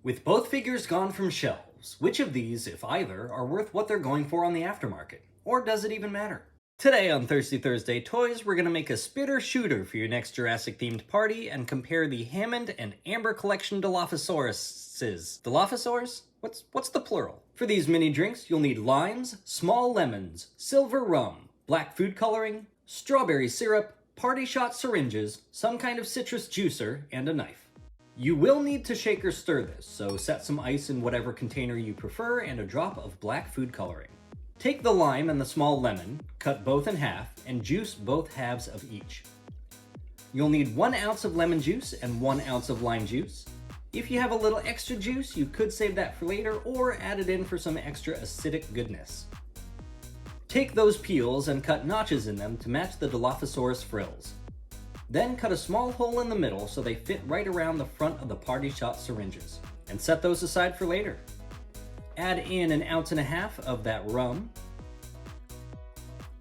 With both figures gone from shelves, which of these, if either, are worth what they're going for on the aftermarket? Or does it even matter? Today on Thirsty Thursday Toys, we're going to make a spitter shooter for your next Jurassic-themed party and compare the Hammond and Amber Collection Dilophosauruses. Dilophosaurus? What's the plural? For these mini drinks, you'll need limes, small lemons, silver rum, black food coloring, strawberry syrup, party shot syringes, some kind of citrus juicer, and a knife. You will need to shake or stir this, so set some ice in whatever container you prefer and a drop of black food coloring. Take the lime and the small lemon, cut both in half, and juice both halves of each. You'll need 1 ounce of lemon juice and 1 ounce of lime juice. If you have a little extra juice, you could save that for later or add it in for some extra acidic goodness. Take those peels and cut notches in them to match the Dilophosaurus frills. Then cut a small hole in the middle so they fit right around the front of the party shot syringes, and set those aside for later. Add in 1.5 ounces of that rum,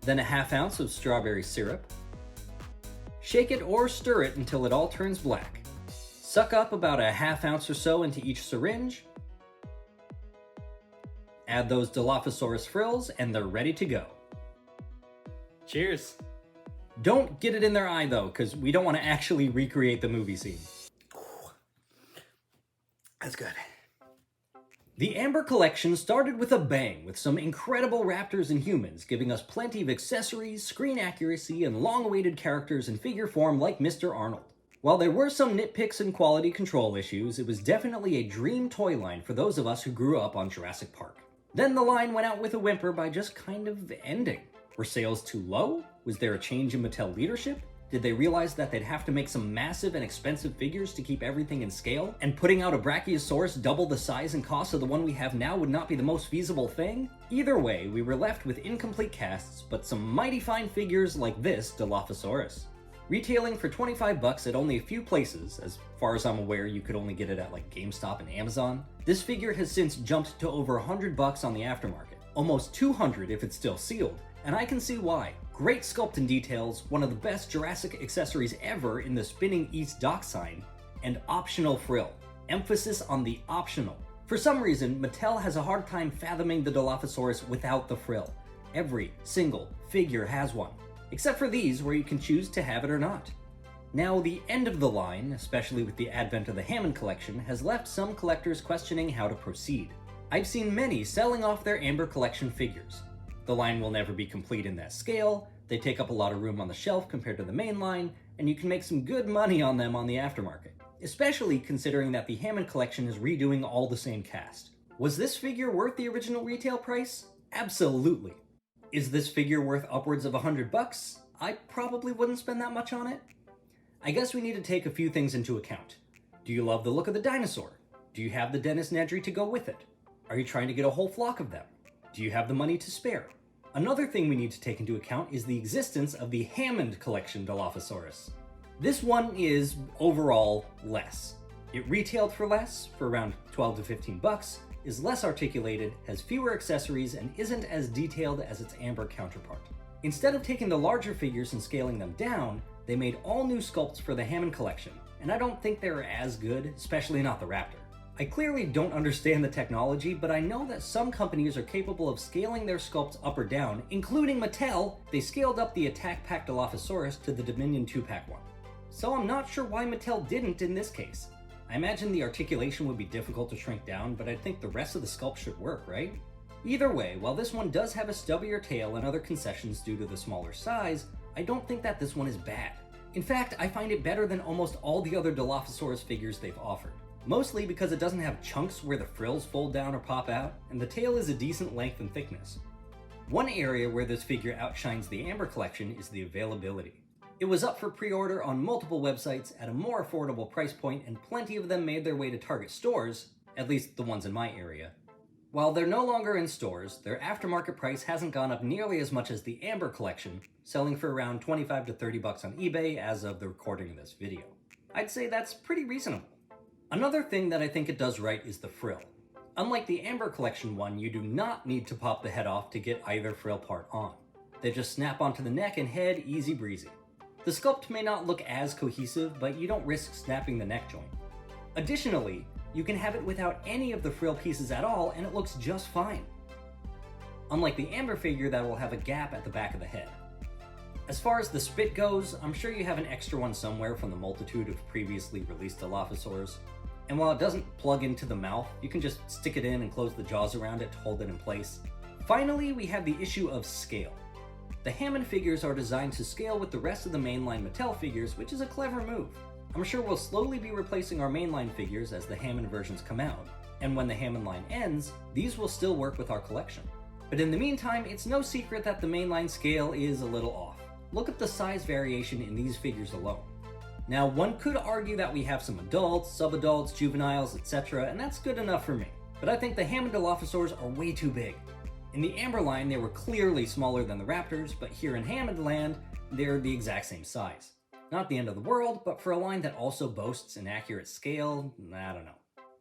then 1/2 ounce of strawberry syrup. Shake it or stir it until it all turns black. Suck up about 1/2 ounce or so into each syringe. Add those Dilophosaurus frills and they're ready to go. Cheers! Don't get it in their eye though, because we don't want to actually recreate the movie scene. That's good. The Amber Collection started with a bang, with some incredible raptors and humans, giving us plenty of accessories, screen accuracy, and long-awaited characters in figure form like Mr. Arnold. While there were some nitpicks and quality control issues, it was definitely a dream toy line for those of us who grew up on Jurassic Park. Then the line went out with a whimper by just kind of ending. Were sales too low? Was there a change in Mattel leadership? Did they realize that they'd have to make some massive and expensive figures to keep everything in scale? And putting out a Brachiosaurus double the size and cost of the one we have now would not be the most feasible thing? Either way, we were left with incomplete casts, but some mighty fine figures like this Dilophosaurus. Retailing for $25 at only a few places, as far as I'm aware you could only get it at like GameStop and Amazon, this figure has since jumped to over $100 on the aftermarket. Almost $200 if it's still sealed, and I can see why. Great sculpt and details, one of the best Jurassic accessories ever in the spinning East dock sign, and optional frill. Emphasis on the optional. For some reason, Mattel has a hard time fathoming the Dilophosaurus without the frill. Every single figure has one, except for these where you can choose to have it or not. Now, the end of the line, especially with the advent of the Hammond collection, has left some collectors questioning how to proceed. I've seen many selling off their Amber collection figures. The line will never be complete in that scale, they take up a lot of room on the shelf compared to the main line, and you can make some good money on them on the aftermarket, especially considering that the Hammond collection is redoing all the same cast. Was this figure worth the original retail price? Absolutely. Is this figure worth upwards of $100? I probably wouldn't spend that much on it. I guess we need to take a few things into account. Do you love the look of the dinosaur? Do you have the Dennis Nedry to go with it? Are you trying to get a whole flock of them? Do you have the money to spare? Another thing we need to take into account is the existence of the Hammond Collection Dilophosaurus. This one is, overall, less. It retailed for less, for around $12 to $15, is less articulated, has fewer accessories, and isn't as detailed as its Amber counterpart. Instead of taking the larger figures and scaling them down, they made all new sculpts for the Hammond Collection, and I don't think they're as good, especially not the Raptor. I clearly don't understand the technology, but I know that some companies are capable of scaling their sculpts up or down, including Mattel. They scaled up the Attack Pack Dilophosaurus to the Dominion 2-pack one. So I'm not sure why Mattel didn't in this case. I imagine the articulation would be difficult to shrink down, but I think the rest of the sculpt should work, right? Either way, while this one does have a stubbier tail and other concessions due to the smaller size, I don't think that this one is bad. In fact, I find it better than almost all the other Dilophosaurus figures they've offered. Mostly because it doesn't have chunks where the frills fold down or pop out, and the tail is a decent length and thickness. One area where this figure outshines the Amber collection is the availability. It was up for pre-order on multiple websites at a more affordable price point, and plenty of them made their way to Target stores, at least the ones in my area. While they're no longer in stores, their aftermarket price hasn't gone up nearly as much as the Amber collection, selling for around $25 to $30 on eBay as of the recording of this video. I'd say that's pretty reasonable. Another thing that I think it does right is the frill. Unlike the Amber collection one, you do not need to pop the head off to get either frill part on. They just snap onto the neck and head easy breezy. The sculpt may not look as cohesive, but you don't risk snapping the neck joint. Additionally, You can have it without any of the frill pieces at all, and it looks just fine. Unlike the amber figure that will have a gap at the back of the head. As far as the spit goes, I'm sure you have an extra one somewhere from the multitude of previously released Dilophosaurs. And while it doesn't plug into the mouth, you can just stick it in and close the jaws around it to hold it in place. Finally, we have the issue of scale. The Hammond figures are designed to scale with the rest of the mainline Mattel figures, which is a clever move. I'm sure we'll slowly be replacing our mainline figures as the Hammond versions come out, and when the Hammond line ends, these will still work with our collection. But in the meantime, it's no secret that the mainline scale is a little off. Look at the size variation in these figures alone. Now, one could argue that we have some adults, sub-adults, juveniles, etc., and that's good enough for me. But I think the Hammond Dilophosaurs are way too big. In the Amber line, they were clearly smaller than the Raptors, but here in Hammond land, they're the exact same size. Not the end of the world, but for a line that also boasts an accurate scale, I don't know.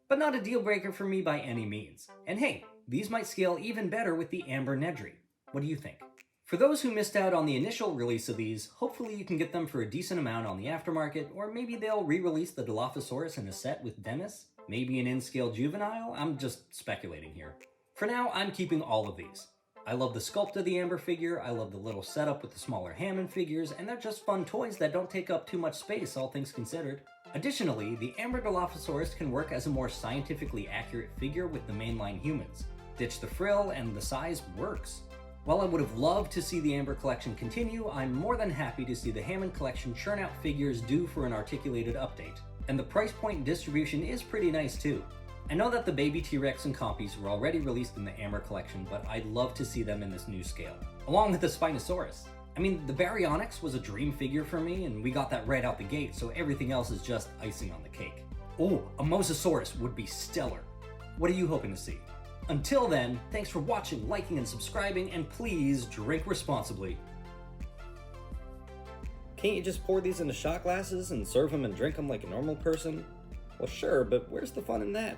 But not a deal breaker for me by any means. And hey, these might scale even better with the Amber Nedry. What do you think? For those who missed out on the initial release of these, hopefully you can get them for a decent amount on the aftermarket, or maybe they'll re-release the Dilophosaurus in a set with Dennis, maybe an in-scale juvenile. I'm just speculating here. For now, I'm keeping all of these. I love the sculpt of the Amber figure, I love the little setup with the smaller Hammond figures, and they're just fun toys that don't take up too much space, all things considered. Additionally, the Amber Dilophosaurus can work as a more scientifically accurate figure with the mainline humans. Ditch the frill, and the size works. While I would have loved to see the Amber collection continue, I'm more than happy to see the Hammond collection churn out figures due for an articulated update. And the price point and distribution is pretty nice too. I know that the baby T-Rex and Compies were already released in the Amber collection, but I'd love to see them in this new scale, along with the Spinosaurus. I mean, the Baryonyx was a dream figure for me, and we got that right out the gate, so everything else is just icing on the cake. Oh, a Mosasaurus would be stellar. What are you hoping to see? Until then, thanks for watching, liking, and subscribing, and please drink responsibly. Can't you just pour these into shot glasses and serve them and drink them like a normal person? Well, sure, but where's the fun in that?